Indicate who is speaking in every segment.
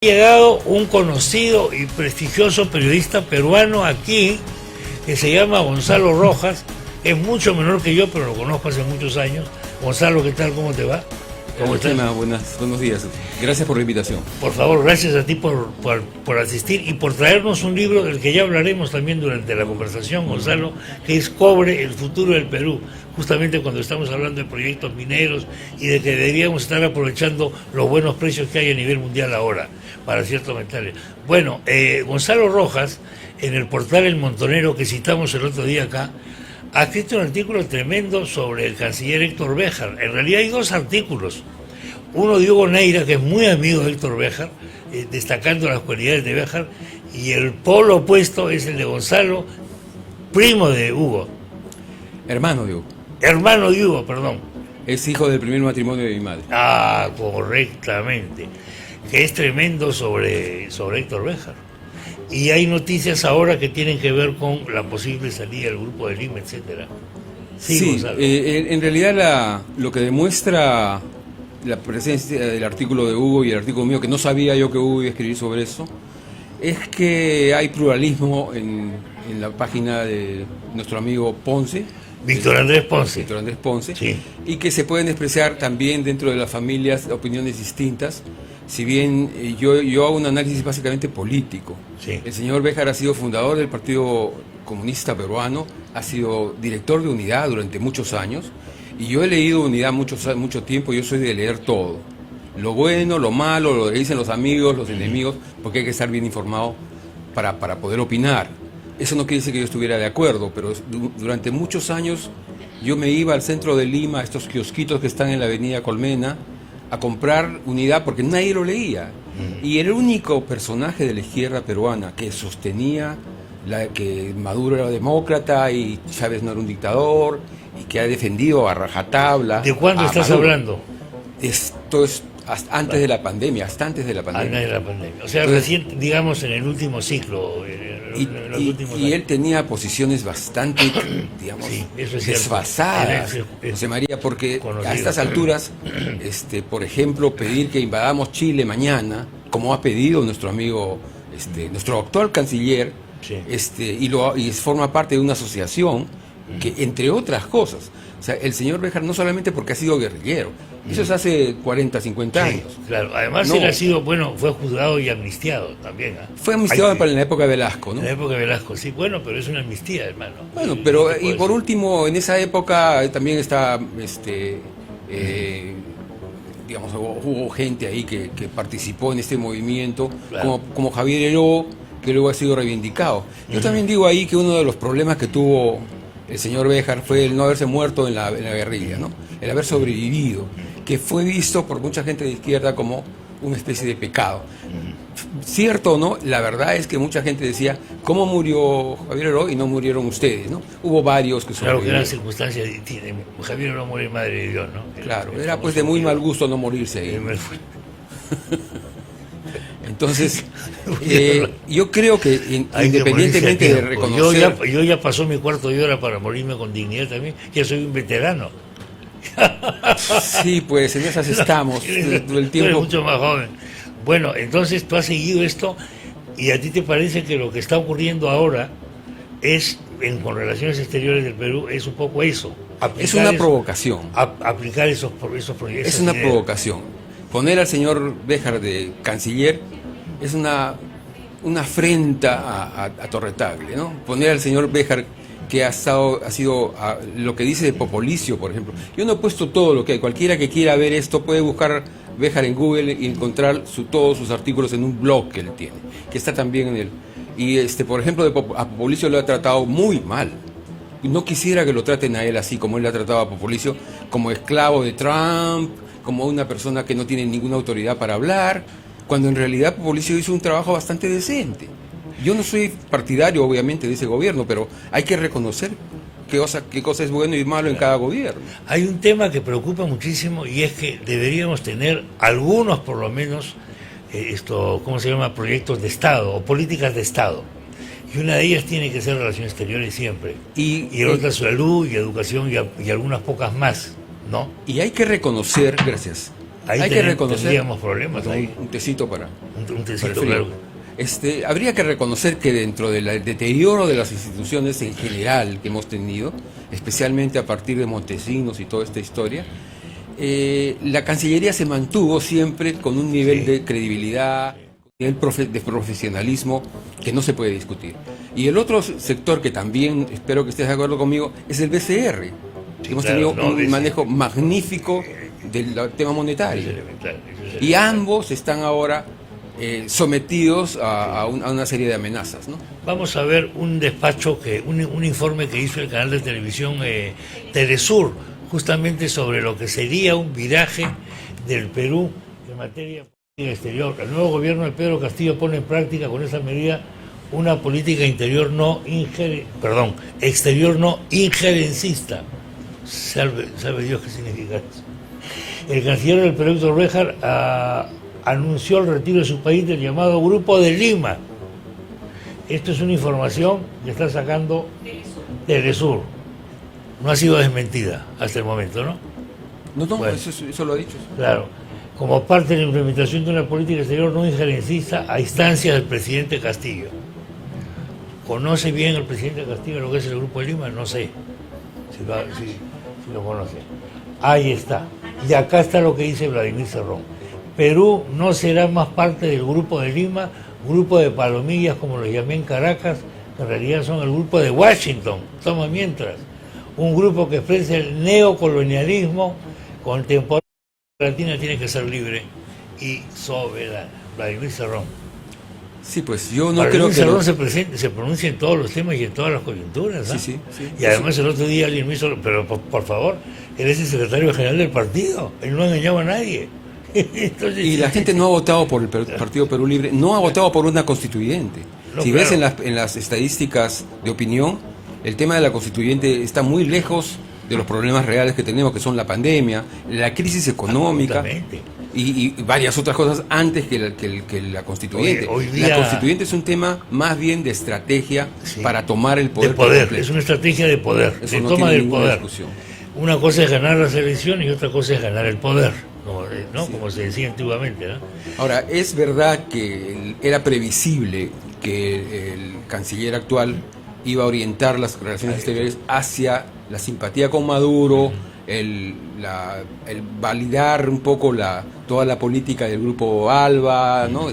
Speaker 1: Ha llegado un conocido y prestigioso periodista peruano aquí que se llama Gonzalo Rojas. Es mucho menor que yo, pero lo conozco hace muchos años. Gonzalo, ¿qué tal? ¿Cómo te va?
Speaker 2: ¿Cómo estás? Buenos días. Gracias por la invitación.
Speaker 1: Por favor, gracias a ti por asistir y por traernos un libro del que ya hablaremos también durante la conversación, Gonzalo, que es Cobre, el futuro del Perú. Justamente cuando estamos hablando de proyectos mineros y de que deberíamos estar aprovechando los buenos precios que hay a nivel mundial ahora para ciertos metales. Bueno, Gonzalo Rojas, en el portal El Montonero que citamos el otro día acá, ha escrito un artículo tremendo sobre el canciller Héctor Béjar. En realidad hay dos artículos. Uno de Hugo Neira, que es muy amigo de Héctor Béjar, destacando las cualidades de Béjar, y el polo opuesto es el de Gonzalo, primo de Hugo.
Speaker 2: Hermano de Hugo.
Speaker 1: Hermano de Hugo, perdón.
Speaker 2: Es hijo del primer matrimonio de mi madre.
Speaker 1: Ah, correctamente. Que es tremendo sobre Héctor Béjar. Y hay noticias ahora que tienen que ver con la posible salida del Grupo de Lima, etcétera.
Speaker 2: Sí, en realidad lo que demuestra la presencia del artículo de Hugo y el artículo mío, que no sabía yo que Hugo iba a escribir sobre eso, es que hay pluralismo en la página de nuestro amigo Ponce.
Speaker 1: Víctor Andrés Ponce.
Speaker 2: Víctor Andrés Ponce.
Speaker 1: Sí.
Speaker 2: Y que se pueden expresar también dentro de las familias opiniones distintas. Si bien yo hago un análisis básicamente político.
Speaker 1: Sí.
Speaker 2: El señor Béjar ha sido fundador del Partido Comunista Peruano, ha sido director de Unidad durante muchos años, y yo he leído Unidad mucho tiempo. Yo soy de leer todo, lo bueno, lo malo, lo que dicen los amigos, los enemigos, porque hay que estar bien informado para poder opinar. Eso no quiere decir que yo estuviera de acuerdo, pero durante muchos años yo me iba al centro de Lima, a estos kiosquitos que están en la avenida Colmena, a comprar Unidad porque nadie lo leía. Y el único personaje de la izquierda peruana que sostenía que Maduro era demócrata y Chávez no era un dictador y que ha defendido a rajatabla.
Speaker 1: ¿De cuándo estás hablando?
Speaker 2: Esto es hasta antes de la pandemia,
Speaker 1: Antes de la pandemia. O sea, entonces, recién, digamos, en el último ciclo.
Speaker 2: Y él tenía posiciones bastante, digamos,
Speaker 1: sí,
Speaker 2: desfasadas, José María, porque a estas alturas, por ejemplo, pedir que invadamos Chile mañana, como ha pedido nuestro amigo, nuestro actual canciller, sí. Y forma parte de una asociación que, entre otras cosas, o sea, el señor Béjar no solamente porque ha sido guerrillero, eso es hace 40, 50 años.
Speaker 1: Sí, claro, además él ha sido, fue juzgado y amnistiado también.
Speaker 2: Fue amnistiado en la época de Velasco, ¿no?
Speaker 1: En la época de Velasco, sí, pero es una amnistía, hermano.
Speaker 2: Bueno, pero, y por último, en esa época también está, digamos, hubo gente ahí que participó en este movimiento, claro. como Javier Heró, que luego ha sido reivindicado. Yo también digo ahí que uno de los problemas que tuvo el señor Béjar fue el no haberse muerto en la guerrilla, ¿no? El haber sobrevivido, que fue visto por mucha gente de izquierda como una especie de pecado. Cierto o no, la verdad es que mucha gente decía, ¿cómo murió Javier Heró y no murieron ustedes, ¿no? Hubo varios que sobrevivieron.
Speaker 1: Claro que eran circunstancias distintas. Javier Heró murió madre de Dios, ¿no?
Speaker 2: Claro, era pues de muy mal gusto no morirse ahí. Entonces, yo creo que independientemente de reconocer...
Speaker 1: Yo ya pasó mi cuarto de hora para morirme con dignidad también, ya soy un veterano.
Speaker 2: Sí, pues en esas estamos, todo el tiempo.
Speaker 1: Eres mucho más joven. Bueno, entonces tú has seguido esto y a ti te parece que lo que está ocurriendo ahora es, con relaciones exteriores del Perú, es un poco eso.
Speaker 2: Es una provocación.
Speaker 1: Aplicar esos proyectos.
Speaker 2: Es una provocación. Poner al señor Béjar de canciller es una afrenta a Torre-Tagle, ¿no? Poner al señor Béjar, que ha sido lo que dice de Popolicio, por ejemplo. Yo no he puesto todo lo que hay. Cualquiera que quiera ver esto puede buscar Béjar en Google y encontrar todos sus artículos en un blog que él tiene, que está también en él. Y por ejemplo, a Popolicio lo ha tratado muy mal. No quisiera que lo traten a él así, como él le ha tratado a Popolicio, como esclavo de Trump, como una persona que no tiene ninguna autoridad para hablar, cuando en realidad Popolicio hizo un trabajo bastante decente. Yo no soy partidario, obviamente, de ese gobierno, pero hay que reconocer qué cosa es bueno y malo en cada gobierno.
Speaker 1: Hay un tema que preocupa muchísimo y es que deberíamos tener algunos, por lo menos, ¿cómo se llama? Proyectos de Estado o políticas de Estado. Y una de ellas tiene que ser relaciones exteriores siempre. Y otra salud y educación y algunas pocas más, ¿no?
Speaker 2: Y hay que reconocer, gracias,
Speaker 1: Ahí
Speaker 2: hay que reconocer,
Speaker 1: tendríamos problemas ahí.
Speaker 2: Un tecito para
Speaker 1: Un tecito,
Speaker 2: para el frío.
Speaker 1: claro.
Speaker 2: Habría que reconocer que dentro del deterioro de las instituciones en general que hemos tenido, especialmente a partir de Montesinos y toda esta historia, la Cancillería se mantuvo siempre con un nivel de credibilidad, de profesionalismo que no se puede discutir. Y el otro sector que también, espero que estés de acuerdo conmigo, es el BCR. Hemos tenido un manejo magnífico del tema monetario. Y ambos están ahora sometidos a una serie de amenazas, ¿no?
Speaker 1: Vamos a ver un despacho, un informe que hizo el canal de televisión Telesur, justamente sobre lo que sería un viraje del Perú en materia política exterior. El nuevo gobierno de Pedro Castillo pone en práctica con esa medida una política exterior no injerencista. Sabe Dios qué significa eso. El canciller del Perú, Héctor Béjar, anunció el retiro de su país del llamado Grupo de Lima. Esto es una información que está sacando Telesur. No ha sido desmentida hasta el momento, ¿no?
Speaker 2: No, bueno, eso lo ha dicho.
Speaker 1: Claro. Como parte de la implementación de una política exterior no injerencista a instancias del presidente Castillo. ¿Conoce bien el presidente Castillo lo que es el Grupo de Lima? No sé si lo conoce. Ahí está. Y acá está lo que dice Vladimir Cerrón. Perú no será más parte del Grupo de Lima, grupo de palomillas como lo llamé en Caracas, que en realidad son el Grupo de Washington. Toma mientras. Un grupo que expresa el neocolonialismo contemporáneo. Latina tiene que ser libre y soberana. Vladimir Cerrón.
Speaker 2: Sí, pues yo no
Speaker 1: Vladimir
Speaker 2: creo que...
Speaker 1: Cerrón se pronuncia en todos los temas y en todas las coyunturas. ¿Ah?
Speaker 2: Sí.
Speaker 1: Y además el otro día alguien me hizo... Pero por favor, él es el secretario general del partido. Él no ha engañado a nadie. Entonces,
Speaker 2: y la gente no ha votado por el Partido Perú Libre, no ha votado por una constituyente. Si ves en las estadísticas de opinión, el tema de la constituyente está muy lejos de los problemas reales que tenemos, que son la pandemia, la crisis económica y varias otras cosas antes que la constituyente.
Speaker 1: Hoy día,
Speaker 2: la constituyente es un tema más bien de estrategia para tomar el poder.
Speaker 1: De poder, es una estrategia de poder,
Speaker 2: eso
Speaker 1: de
Speaker 2: no
Speaker 1: toma del poder.
Speaker 2: Discusión.
Speaker 1: Una cosa es ganar las elecciones y otra cosa es ganar el poder, ¿no? Sí. Como se decía antiguamente, ¿no?
Speaker 2: Ahora, es verdad que era previsible que el canciller actual iba a orientar las relaciones exteriores hacia la simpatía con Maduro, el validar un poco toda la política del grupo ALBA, ¿no?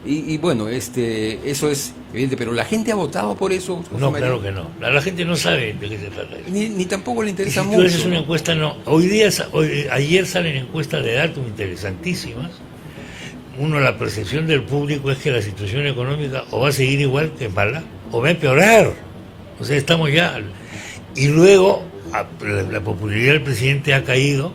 Speaker 2: Y bueno, eso es evidente, pero la gente ha votado por eso.
Speaker 1: No, claro que no. La gente no sabe de qué se trata eso.
Speaker 2: Ni tampoco le interesa
Speaker 1: mucho.
Speaker 2: Tú
Speaker 1: haces una encuesta, no. Ayer salen encuestas de datos interesantísimas. Uno, la percepción del público es que la situación económica o va a seguir igual que mala, o va a empeorar. O sea, estamos ya... Y luego, la popularidad del presidente ha caído,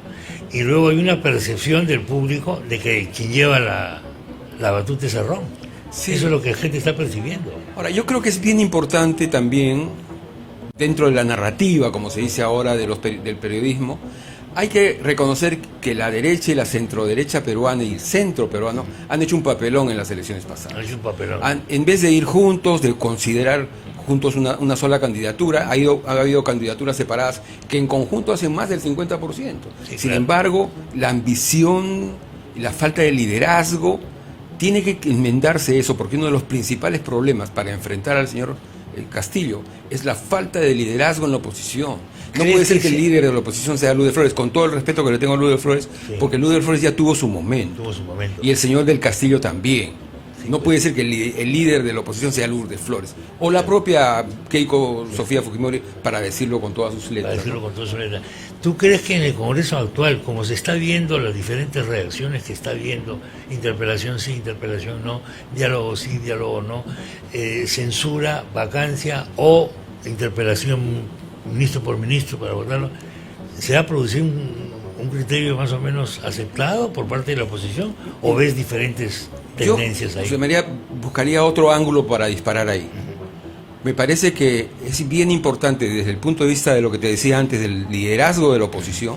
Speaker 1: y luego hay una percepción del público de que quien lleva la batuta es Cerrón. Sí. Eso es lo que la gente está percibiendo.
Speaker 2: Ahora, yo creo que es bien importante también, dentro de la narrativa, como se dice ahora, del periodismo, hay que reconocer que la derecha y la centroderecha peruana y el centro peruano han hecho un papelón en las elecciones pasadas.
Speaker 1: Han hecho un papelón.
Speaker 2: En vez de ir juntos, de considerar juntos una sola candidatura, ha habido candidaturas separadas que en conjunto hacen más del 50%. Sí, Sin embargo, la ambición y la falta de liderazgo tiene que enmendarse eso, porque uno de los principales problemas para enfrentar al señor Castillo es la falta de liderazgo en la oposición. No puede ser que el líder de la oposición sea Luis de Flores, con todo el respeto que le tengo a Luis de Flores, porque Luis de Flores ya tuvo su momento. Y el señor del Castillo también. No puede ser que el líder de la oposición sea Lourdes Flores o la propia Keiko Sofía Fujimori, para decirlo con todas sus letras.
Speaker 1: ¿Tú crees que en el Congreso actual, como se está viendo las diferentes reacciones que está viendo, interpelación sí, interpelación no, diálogo sí, diálogo no, censura, vacancia o interpelación ministro por ministro para votarlo, se va a producir un criterio más o menos aceptado por parte de la oposición, o ves diferentes tendencias ahí?
Speaker 2: José María, buscaría otro ángulo para disparar ahí. Me parece que es bien importante desde el punto de vista de lo que te decía antes, del liderazgo de la oposición,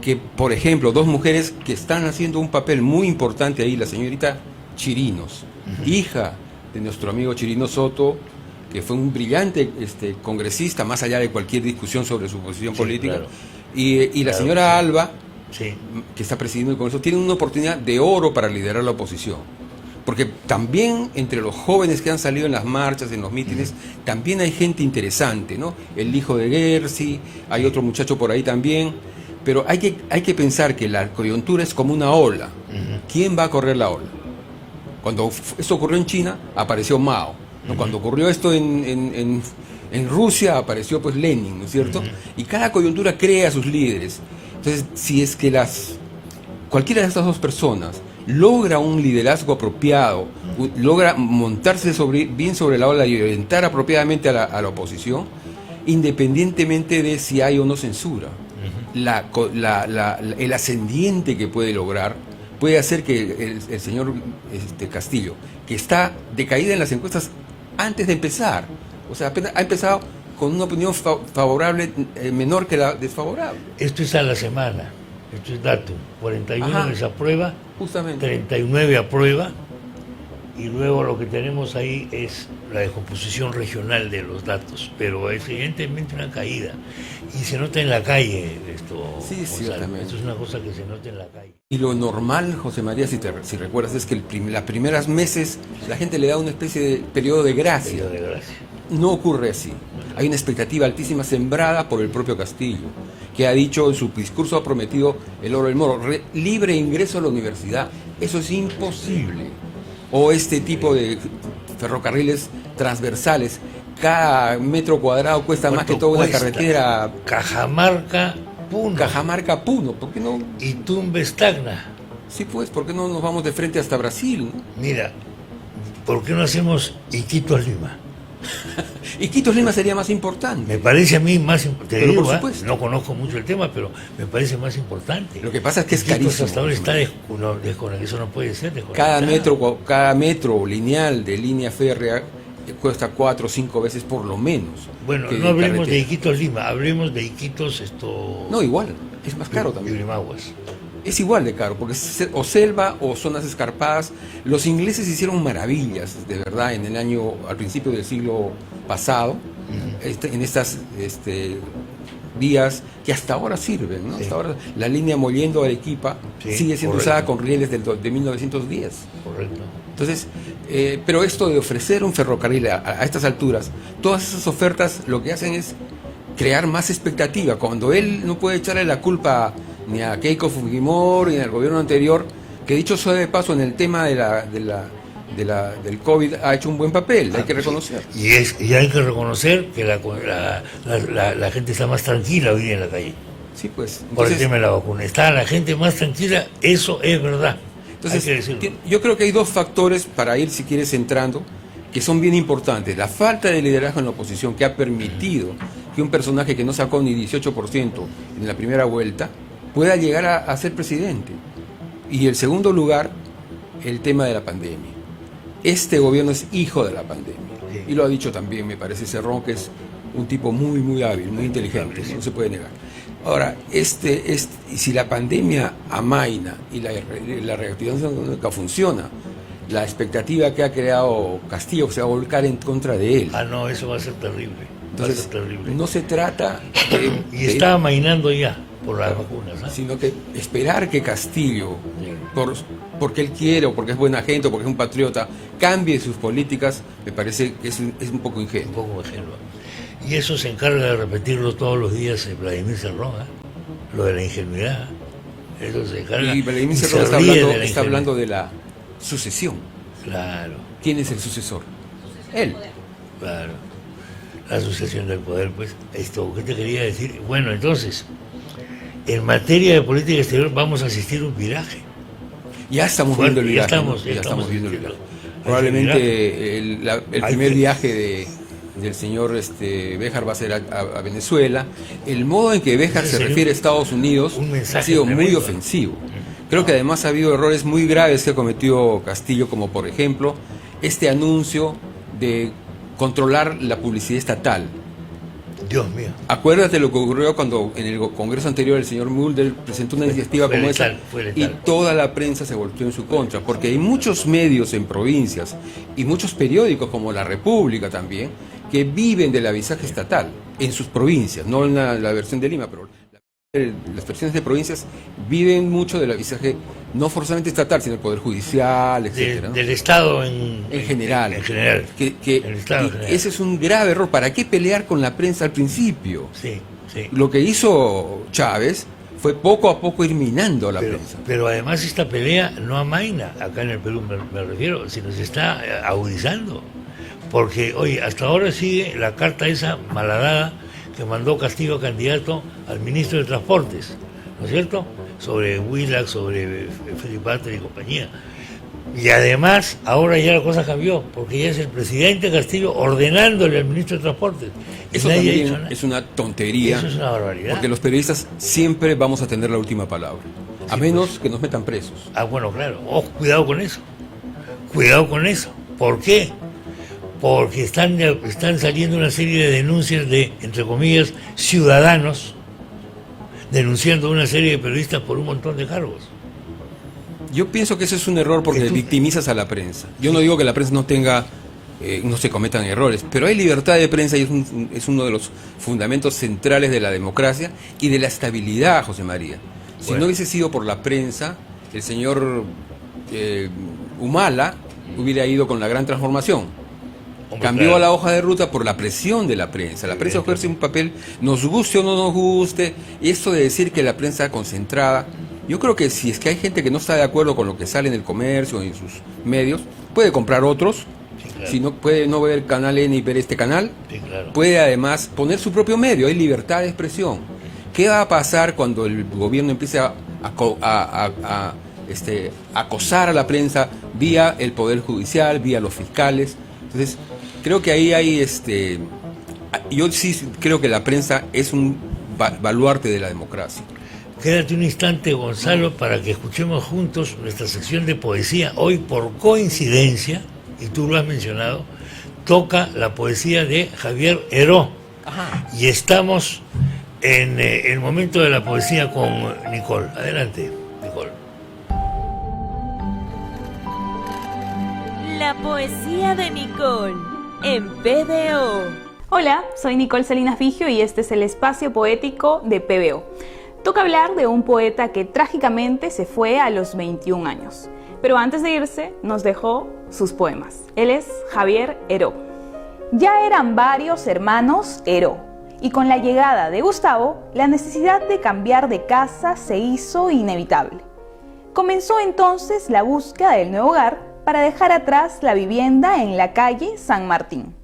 Speaker 2: que, por ejemplo, dos mujeres que están haciendo un papel muy importante ahí, la señorita Chirinos, hija de nuestro amigo Chirino Soto, que fue un brillante congresista, más allá de cualquier discusión sobre su posición política, claro. Y la señora Alba,
Speaker 1: Sí.
Speaker 2: que está presidiendo el Congreso, tienen una oportunidad de oro para liderar la oposición. Porque también entre los jóvenes que han salido en las marchas, en los mítines, también hay gente interesante, ¿no? El hijo de Gersi, hay otro muchacho por ahí también, pero hay que pensar que la coyuntura es como una ola. ¿Quién va a correr la ola? Cuando esto ocurrió en China, apareció Mao, ¿no? Cuando ocurrió esto en Rusia, apareció pues Lenin, ¿no es cierto? Y cada coyuntura crea a sus líderes. Entonces, si es que cualquiera de estas dos personas logra un liderazgo apropiado, logra montarse bien sobre la ola y orientar apropiadamente a la oposición, independientemente de si hay o no censura, el ascendiente que puede lograr puede hacer que el señor Castillo, que está de caída en las encuestas antes de empezar, o sea, apenas ha empezado con una opinión favorable menor que la desfavorable.
Speaker 1: Esto es a la semana, esto es dato, 41 desaprueba,
Speaker 2: justamente
Speaker 1: 39 aprueba, y luego lo que tenemos ahí es la descomposición regional de los datos, pero es evidentemente una caída, y se nota en la calle esto.
Speaker 2: Sí, ciertamente.
Speaker 1: Esto es una cosa que se nota en la calle.
Speaker 2: Y lo normal, José María, si recuerdas, es que las primeras meses la gente le da una especie de periodo de gracia. No ocurre así. Hay una expectativa altísima sembrada por el propio Castillo, que ha dicho en su discurso, ha prometido el oro del moro, libre ingreso a la universidad. Eso es imposible. O este tipo de ferrocarriles transversales, cada metro cuadrado cuesta más que toda una carretera. Cajamarca-Puno, ¿por qué no?
Speaker 1: Y Tumbes-Tacna.
Speaker 2: Sí, pues, ¿por qué no nos vamos de frente hasta Brasil, no?
Speaker 1: Mira, ¿por qué no hacemos Iquitos-Lima?
Speaker 2: Iquitos-Lima sería más importante.
Speaker 1: Me parece a mí más importante.
Speaker 2: Pero por supuesto.
Speaker 1: No conozco mucho el tema, pero me parece más importante.
Speaker 2: Lo que pasa es que es carísimo.
Speaker 1: Hasta ahora está desconectado. Eso no puede ser
Speaker 2: desconectado. Cada metro lineal de línea férrea cuesta 4 o 5 veces por lo menos.
Speaker 1: Bueno, no hablemos de Iquitos-Lima, hablemos de Iquitos
Speaker 2: No, igual, es más caro también.
Speaker 1: Limaguas.
Speaker 2: Es igual de caro, porque es o selva o zonas escarpadas. Los ingleses hicieron maravillas, de verdad, al principio del siglo pasado, en estas vías que hasta ahora sirven, ¿no? Sí. Hasta ahora la línea Mollendo-Arequipa sigue siendo usada con rieles de 1910.
Speaker 1: Correcto.
Speaker 2: Entonces, pero esto de ofrecer un ferrocarril a estas alturas, todas esas ofertas lo que hacen es crear más expectativa. Cuando él no puede echarle la culpa ni a Keiko Fujimori ni al gobierno anterior, que dicho sea de paso en el tema del COVID ha hecho un buen papel, hay que reconocer.
Speaker 1: Y hay que reconocer que la gente está más tranquila hoy día en la calle.
Speaker 2: Sí, pues.
Speaker 1: Entonces, por el tema de la vacuna. Está la gente más tranquila, eso es verdad.
Speaker 2: Entonces, yo creo que hay dos factores para ir, si quieres, entrando, que son bien importantes. La falta de liderazgo en la oposición, que ha permitido que un personaje que no sacó ni 18% en la primera vuelta pueda llegar a ser presidente. Y el segundo lugar, el tema de la pandemia. Este gobierno es hijo de la pandemia. Y lo ha dicho también, me parece, Cerrón, que es un tipo muy, muy hábil, muy inteligente, no se puede negar. Ahora, si la pandemia amaina y la reactivación económica funciona, la expectativa que ha creado Castillo se va a volcar en contra de él.
Speaker 1: No, eso va a ser terrible.
Speaker 2: Entonces, no se trata
Speaker 1: y está amainando ya por las vacunas, ¿no?
Speaker 2: Sino que esperar que Castillo, porque él quiere, o porque es buena gente, o porque es un patriota, cambie sus políticas, me parece que es un poco ingenuo.
Speaker 1: Un poco ingenuo. Y eso se encarga de repetirlo todos los días Vladimir Cerrón, lo de la ingenuidad. Eso se encarga.
Speaker 2: Y Vladimir Cerrón está hablando de la sucesión.
Speaker 1: Claro.
Speaker 2: ¿Quién es el sucesor? Él.
Speaker 1: Claro. La sucesión del poder, pues. ¿Qué te quería decir? Bueno, entonces, en materia de política exterior vamos a asistir a un viraje.
Speaker 2: Ya estamos viendo el viraje.
Speaker 1: Ya estamos viendo el viraje.
Speaker 2: Probablemente el primer viaje del señor Béjar va a ser a Venezuela. El modo en que Béjar se refiere a Estados Unidos ha sido muy ofensivo. Creo que además ha habido errores muy graves que ha cometido Castillo, como por ejemplo este anuncio de controlar la publicidad estatal.
Speaker 1: Dios mío.
Speaker 2: Acuérdate lo que ocurrió cuando en el Congreso anterior el señor Mulder presentó una iniciativa como esa y toda la prensa se volteó en su contra, porque hay muchos medios en provincias y muchos periódicos como La República también que viven del avisaje estatal en sus provincias, no en la versión de Lima, pero Las personas de provincias viven mucho del avisaje, no forzosamente estatal, sino el Poder Judicial, etcétera, ¿no?
Speaker 1: Del Estado en
Speaker 2: general.
Speaker 1: En general. El Estado en general.
Speaker 2: Ese es un grave error. ¿Para qué pelear con la prensa al principio?
Speaker 1: Sí, sí.
Speaker 2: Lo que hizo Chávez fue poco a poco ir minando a la prensa.
Speaker 1: Pero además esta pelea no amaina, acá en el Perú me refiero, sino se está agudizando. Porque, oye, hasta ahora sigue la carta esa malhadada que mandó Castillo candidato al ministro de Transportes, ¿no es cierto? Sobre Willax, sobre Felipe y compañía. Y además, ahora ya la cosa cambió, porque ya es el presidente Castillo ordenándole al ministro de Transportes.
Speaker 2: Eso también es una tontería.
Speaker 1: Eso es una barbaridad.
Speaker 2: Porque los periodistas siempre vamos a tener la última palabra. A menos que nos metan presos.
Speaker 1: Bueno, claro. Cuidado con eso. Cuidado con eso. ¿Por qué? Porque están saliendo una serie de denuncias de, entre comillas, ciudadanos, denunciando a una serie de periodistas por un montón de cargos.
Speaker 2: Yo pienso que ese es un error porque victimizas a la prensa. Yo no digo que la prensa no se cometan errores, pero hay libertad de prensa y es uno de los fundamentos centrales de la democracia y de la estabilidad, José María. Si no hubiese sido por la prensa, el señor Humala hubiera ido con la gran transformación. Cambió a la hoja de ruta por la presión de la prensa. La prensa ejerce un papel, nos guste o no nos guste, y esto de decir que la prensa concentrada, yo creo que si es que hay gente que no está de acuerdo con lo que sale en el comercio, en sus medios, puede comprar otros, claro. Si no puede no ver Canal N y ver este canal, claro. Puede además poner su propio medio, hay libertad de expresión. ¿Qué va a pasar cuando el gobierno empiece a acosar a la prensa vía el Poder Judicial, vía los fiscales? Entonces, creo que ahí hay, yo sí creo que la prensa es un baluarte de la democracia.
Speaker 1: Quédate un instante, Gonzalo, para que escuchemos juntos nuestra sección de poesía. Hoy, por coincidencia, y tú lo has mencionado, toca la poesía de Javier Heró. Ajá. Y estamos en el momento de la poesía con Nicole. Adelante, Nicole.
Speaker 3: La poesía de Nicole en PBO.
Speaker 4: Hola, soy Nicole Salinas Vigio y este es el espacio poético de PBO. Toca hablar de un poeta que trágicamente se fue a los 21 años. Pero antes de irse, nos dejó sus poemas. Él es Javier Heró. Ya eran varios hermanos Heró, y con la llegada de Gustavo, la necesidad de cambiar de casa se hizo inevitable. Comenzó entonces la búsqueda del nuevo hogar para dejar atrás la vivienda en la calle San Martín.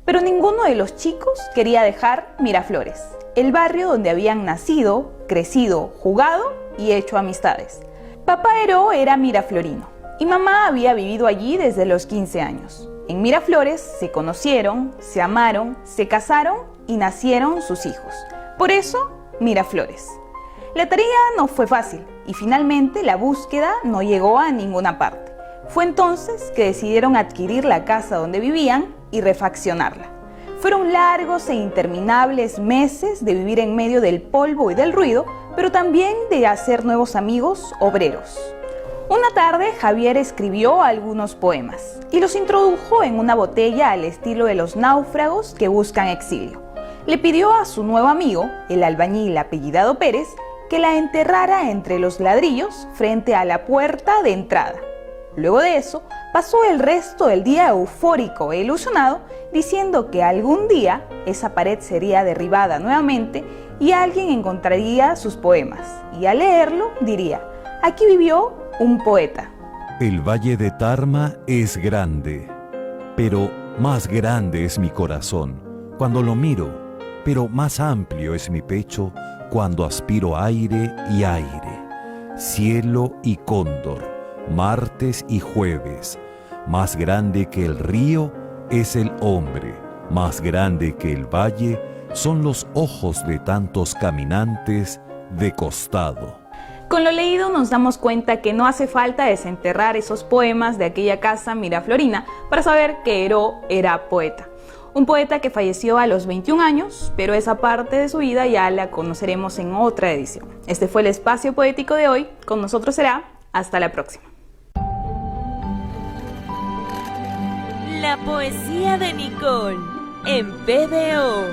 Speaker 4: Pero ninguno de los chicos quería dejar Miraflores, el barrio donde habían nacido, crecido, jugado y hecho amistades. Papá Heró era miraflorino y mamá había vivido allí desde los 15 años. En Miraflores se conocieron, se amaron, se casaron y nacieron sus hijos. Por eso, Miraflores. La tarea no fue fácil y finalmente la búsqueda no llegó a ninguna parte. Fue entonces que decidieron adquirir la casa donde vivían y refaccionarla. Fueron largos e interminables meses de vivir en medio del polvo y del ruido, pero también de hacer nuevos amigos obreros. Una tarde Javier escribió algunos poemas y los introdujo en una botella al estilo de los náufragos que buscan exilio. Le pidió a su nuevo amigo, el albañil apellidado Pérez, que la enterrara entre los ladrillos frente a la puerta de entrada. Luego de eso, pasó el resto del día eufórico e ilusionado, diciendo que algún día esa pared sería derribada nuevamente y alguien encontraría sus poemas, y al leerlo diría: aquí vivió un poeta.
Speaker 5: El valle de Tarma es grande, pero más grande es mi corazón cuando lo miro, pero más amplio es mi pecho cuando aspiro aire y aire, cielo y cóndor, martes y jueves. Más grande que el río es el hombre, más grande que el valle son los ojos de tantos caminantes de costado.
Speaker 4: Con lo leído nos damos cuenta que no hace falta desenterrar esos poemas de aquella casa miraflorina para saber que Heró era poeta. Un poeta que falleció a los 21 años, pero esa parte de su vida ya la conoceremos en otra edición. Este fue el espacio poético de hoy. Con nosotros será hasta la próxima.
Speaker 3: La poesía de Nicole en PBO.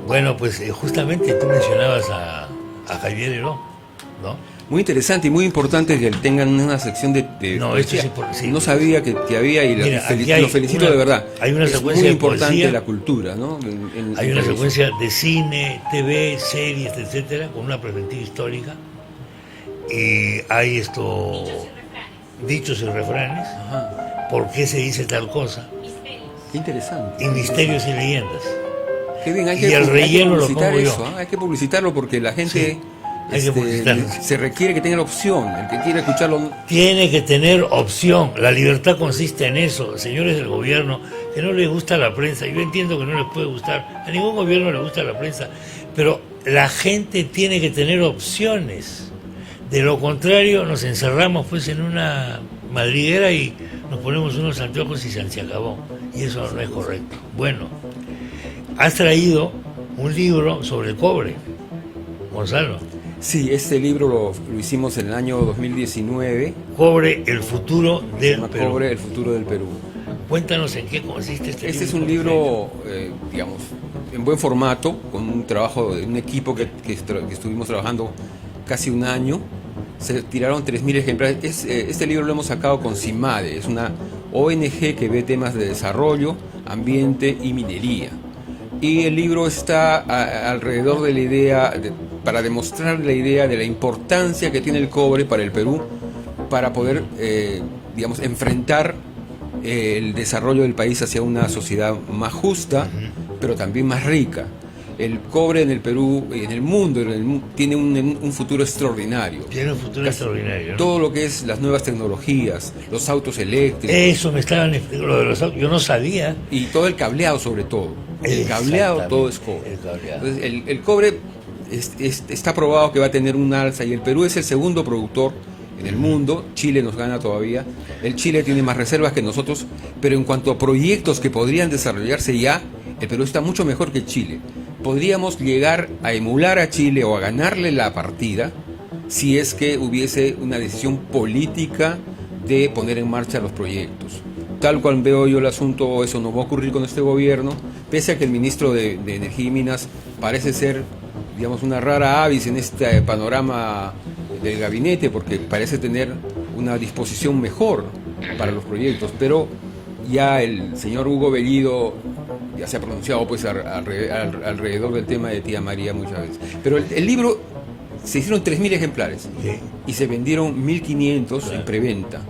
Speaker 1: Bueno, pues justamente tú mencionabas a Javier Heró, ¿no?
Speaker 2: Muy interesante y muy importante que tengan una sección de
Speaker 1: No, esto sí,
Speaker 2: no sabía que había y
Speaker 1: mira,
Speaker 2: lo felicito de verdad.
Speaker 1: Hay una
Speaker 2: es
Speaker 1: secuencia
Speaker 2: muy
Speaker 1: de
Speaker 2: importante
Speaker 1: poesía,
Speaker 2: la cultura, ¿no?
Speaker 1: Hay una secuencia de cine, TV, series, etcétera, con una perspectiva histórica. Y hay dichos y refranes.
Speaker 2: Ajá.
Speaker 1: ¿Por qué se dice tal cosa?
Speaker 2: Qué interesante.
Speaker 1: Y misterios y leyendas.
Speaker 2: Qué bien,
Speaker 1: Y el relleno lo pongo yo.
Speaker 2: eso, ¿eh? Hay que publicitarlo porque la gente
Speaker 1: Sí, hay que publicitarlo.
Speaker 2: se requiere que tenga la opción. El que quiera escucharlo.
Speaker 1: Tiene que tener opción. La libertad consiste en eso. Señores del gobierno, que no les gusta la prensa. Yo entiendo que no les puede gustar. A ningún gobierno le gusta la prensa. Pero la gente tiene que tener opciones. De lo contrario, nos encerramos pues en una madriguera y nos ponemos unos anteojos y se acabó. Y eso no es correcto. Bueno, has traído un libro sobre el cobre, Gonzalo.
Speaker 2: Sí, este libro lo hicimos en el año 2019.
Speaker 1: Cobre, el futuro
Speaker 2: Se
Speaker 1: del
Speaker 2: llama
Speaker 1: Perú.
Speaker 2: Cobre, el futuro del Perú.
Speaker 1: Cuéntanos en qué consiste este libro.
Speaker 2: Este es un libro, digamos, en buen formato, con un trabajo de un equipo que estuvimos trabajando casi un año. Se tiraron 3.000 ejemplares. Este libro lo hemos sacado con CIMADE, es una ONG que ve temas de desarrollo, ambiente y minería. Y el libro está alrededor de la idea, para demostrar la idea de la importancia que tiene el cobre para el Perú, para poder, digamos, enfrentar el desarrollo del país hacia una sociedad más justa, pero también más rica. El cobre en el Perú y en el mundo tiene un futuro extraordinario.
Speaker 1: Tiene un futuro extraordinario, ¿no?
Speaker 2: Todo lo que es las nuevas tecnologías, los autos eléctricos.
Speaker 1: Eso me estaban explicando, lo de los autos. Yo no sabía.
Speaker 2: Y todo el cableado sobre todo. El cableado todo es cobre.
Speaker 1: El cableado.
Speaker 2: Entonces, el cobre está probado que va a tener un alza y el Perú es el segundo productor en el mundo. Chile nos gana todavía. El Chile tiene más reservas que nosotros, pero en cuanto a proyectos que podrían desarrollarse ya, el Perú está mucho mejor que Chile. Podríamos llegar a emular a Chile o a ganarle la partida si es que hubiese una decisión política de poner en marcha los proyectos. Tal cual veo yo el asunto, eso no va a ocurrir con este gobierno, pese a que el ministro de Energía y Minas parece ser, digamos, una rara avis en este panorama del gabinete, porque parece tener una disposición mejor para los proyectos, pero ya el señor Hugo Bellido ya se ha pronunciado pues alrededor del tema de Tía María muchas veces. Pero el libro, se hicieron 3.000 ejemplares,
Speaker 1: Sí.
Speaker 2: y se vendieron 1.500
Speaker 1: Claro.
Speaker 2: en preventa,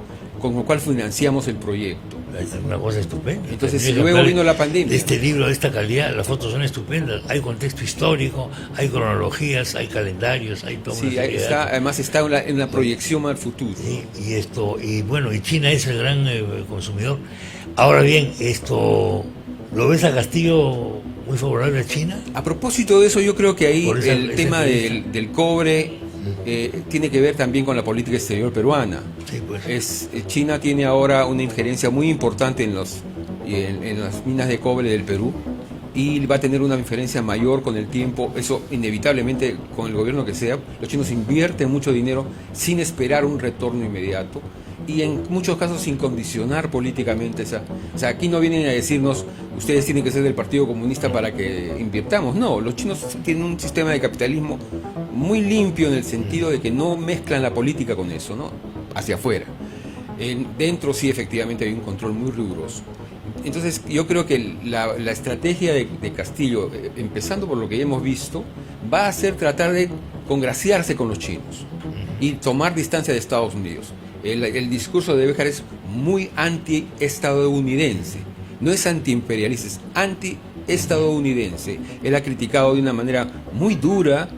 Speaker 2: con lo cual financiamos el proyecto.
Speaker 1: Es una cosa estupenda.
Speaker 2: Entonces,
Speaker 1: Tendría que
Speaker 2: luego
Speaker 1: hablar
Speaker 2: vino la pandemia.
Speaker 1: De este libro, de esta calidad, las fotos son estupendas. Hay contexto histórico, hay cronologías, hay calendarios, hay toda una
Speaker 2: Sí,
Speaker 1: serie de datos.
Speaker 2: además está en la proyección al futuro.
Speaker 1: Sí, y bueno, y China es el gran consumidor. Ahora bien, ¿lo ves a Castillo muy favorable a China?
Speaker 2: A propósito de eso, yo creo que ahí
Speaker 1: Por esa
Speaker 2: el tema
Speaker 1: entrevista.
Speaker 2: del cobre tiene que ver también con la política exterior peruana.
Speaker 1: Sí, pues.
Speaker 2: China tiene ahora una injerencia muy importante en las minas de cobre del Perú, y va a tener una injerencia mayor con el tiempo. Eso inevitablemente, con el gobierno que sea. Los chinos invierten mucho dinero sin esperar un retorno inmediato, y en muchos casos sin condicionar políticamente o sea, aquí no vienen a decirnos ustedes tienen que ser del Partido Comunista para que invirtamos. No, los chinos tienen un sistema de capitalismo muy limpio, en el sentido de que no mezclan la política con eso, ¿no? Hacia afuera. Dentro sí, efectivamente hay un control muy riguroso. Entonces yo creo que la estrategia de Castillo, empezando por lo que ya hemos visto, va a ser tratar de congraciarse con los chinos y tomar distancia de Estados Unidos. El discurso de Béjar es muy anti-estadounidense, no es anti-imperialista, es anti-estadounidense. Él ha criticado de una manera muy dura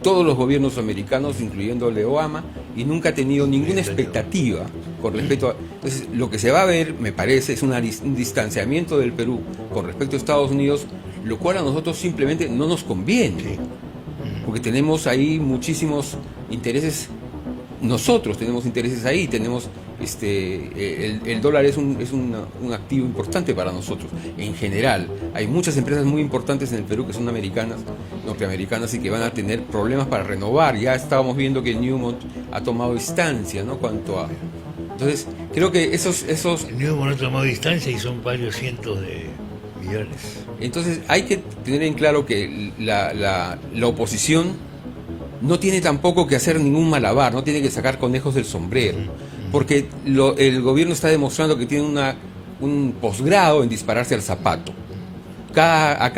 Speaker 2: todos los gobiernos americanos, incluyendo el de Obama, y nunca ha tenido ninguna expectativa con respecto a... Entonces, lo que se va a ver, me parece, es un distanciamiento del Perú con respecto a Estados Unidos, lo cual a nosotros simplemente no nos conviene, porque tenemos ahí muchísimos intereses. Nosotros tenemos intereses ahí, tenemos el dólar es un activo importante para nosotros en general. Hay muchas empresas muy importantes en el Perú que son americanas, norteamericanas, y que van a tener problemas para renovar. Ya estábamos viendo que Newmont ha tomado distancia, ¿no? Cuanto a... Entonces, creo que esos
Speaker 1: Newmont ha tomado distancia y son varios cientos de millones.
Speaker 2: Entonces hay que tener en claro que la oposición no tiene tampoco que hacer ningún malabar, no tiene que sacar conejos del sombrero, porque el gobierno está demostrando que tiene un posgrado en dispararse al zapato. A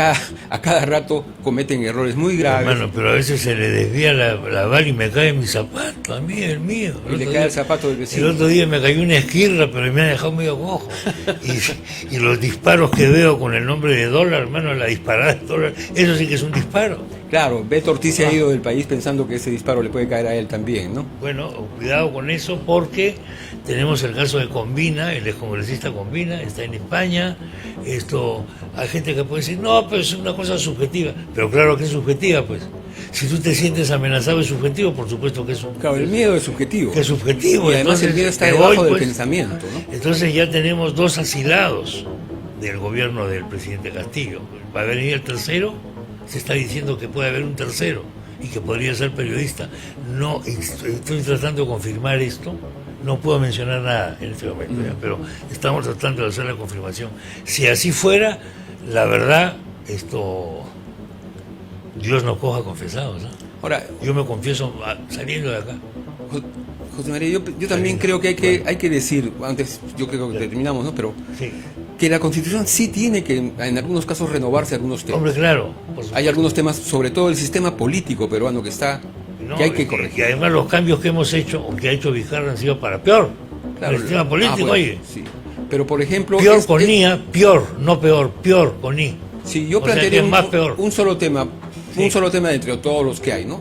Speaker 2: cada rato cometen errores muy graves.
Speaker 1: Hermano, pero a veces se le desvía la bala y me cae mi zapato, a mí, el mío.
Speaker 2: Y le cae el zapato del vecino.
Speaker 1: El otro día me cayó una esquirra, pero me ha dejado medio cojo. Y los disparos que veo con el nombre de dólar, hermano, la disparada de dólar, eso sí que es un disparo.
Speaker 2: Claro, Beto Ortiz se ha ido del país pensando que ese disparo le puede caer a él también, ¿no?
Speaker 1: Bueno, cuidado con eso porque tenemos el caso de Combina, el excongresista Combina, está en España. Hay gente que puede decir, no, pero es una cosa subjetiva. Pero claro que es subjetiva, pues. Si tú te sientes amenazado es subjetivo, por supuesto que es un...
Speaker 2: Claro, el miedo es subjetivo.
Speaker 1: Que es subjetivo.
Speaker 2: Y además
Speaker 1: entonces,
Speaker 2: el miedo está debajo del pensamiento, ¿no?
Speaker 1: Entonces ya tenemos 2 asilados del gobierno del presidente Castillo. Va a venir el tercero, se está diciendo que puede haber un tercero y que podría ser periodista. No, estoy tratando de confirmar esto. No puedo mencionar nada en este momento, ya, pero estamos tratando de hacer la confirmación. Si así fuera, la verdad, Dios nos coja confesados, ¿no?
Speaker 2: Ahora,
Speaker 1: yo me confieso saliendo de acá.
Speaker 2: José María, yo también creo que hay que decir, antes yo creo que terminamos, ¿no? Pero
Speaker 1: sí,
Speaker 2: que la Constitución sí tiene que, en algunos casos, renovarse algunos temas.
Speaker 1: Hombre, claro.
Speaker 2: Hay algunos temas, sobre todo el sistema político peruano, que hay que corregir.
Speaker 1: Y además los cambios que hemos hecho, o que ha hecho Vizcarra, han sido para peor. Claro, el sistema político,
Speaker 2: bueno,
Speaker 1: oye.
Speaker 2: Sí. Pero, por ejemplo...
Speaker 1: Peor con IA, peor, no peor, peor con I.
Speaker 2: Sí, yo plantearía un solo tema, un solo tema entre todos los que hay, ¿no?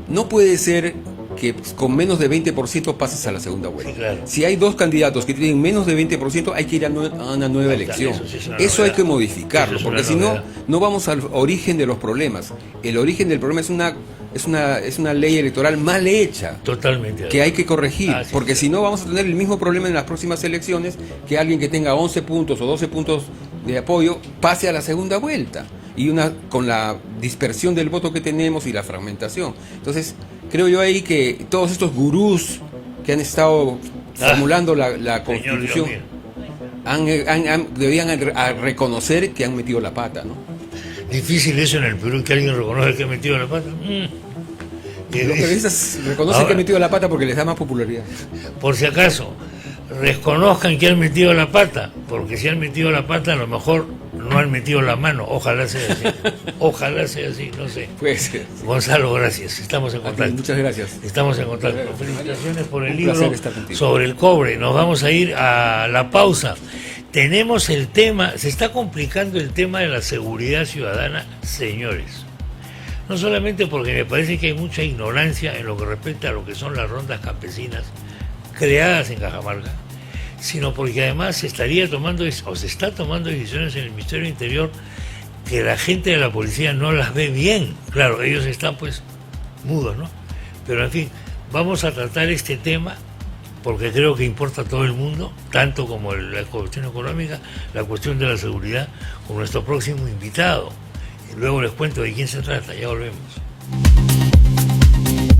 Speaker 2: No puede ser que con menos de 20% pases a la segunda vuelta.
Speaker 1: Sí, claro.
Speaker 2: Si hay 2 candidatos que tienen menos de 20%, hay que ir a una nueva elección. Eso hay que modificarlo, porque si no, no vamos al origen de los problemas. El origen del problema es una ley electoral mal hecha.
Speaker 1: Totalmente.
Speaker 2: Que hay que corregir, porque si no vamos a tener el mismo problema en las próximas elecciones, que alguien que tenga 11 puntos o 12 puntos de apoyo pase a la segunda vuelta. Y con la dispersión del voto que tenemos y la fragmentación. Entonces, creo yo ahí que todos estos gurús que han estado formulando la Constitución deberían reconocer que han metido la pata, ¿no?
Speaker 1: Difícil eso en el Perú, que alguien reconozca que ha metido la pata.
Speaker 2: Los periodistas reconocen que han metido la pata porque les da más popularidad.
Speaker 1: Por si acaso, reconozcan que han metido la pata, porque si han metido la pata, a lo mejor no han metido la mano. Ojalá sea así. Ojalá sea así, no sé.
Speaker 2: Puede ser.
Speaker 1: Gonzalo, gracias. Estamos en contacto.
Speaker 2: Muchas gracias.
Speaker 1: Estamos en contacto. Felicitaciones por el libro sobre el cobre. Nos vamos a ir a la pausa. Tenemos el tema, se está complicando el tema de la seguridad ciudadana, señores. No solamente porque me parece que hay mucha ignorancia en lo que respecta a lo que son las rondas campesinas creadas en Cajamarca, sino porque además se está tomando decisiones en el Ministerio del Interior que la gente de la policía no las ve bien. Claro, ellos están pues mudos, ¿no? Pero en fin, vamos a tratar este tema porque creo que importa a todo el mundo, tanto como la cuestión económica, la cuestión de la seguridad, con nuestro próximo invitado. Y luego les cuento de quién se trata, ya volvemos.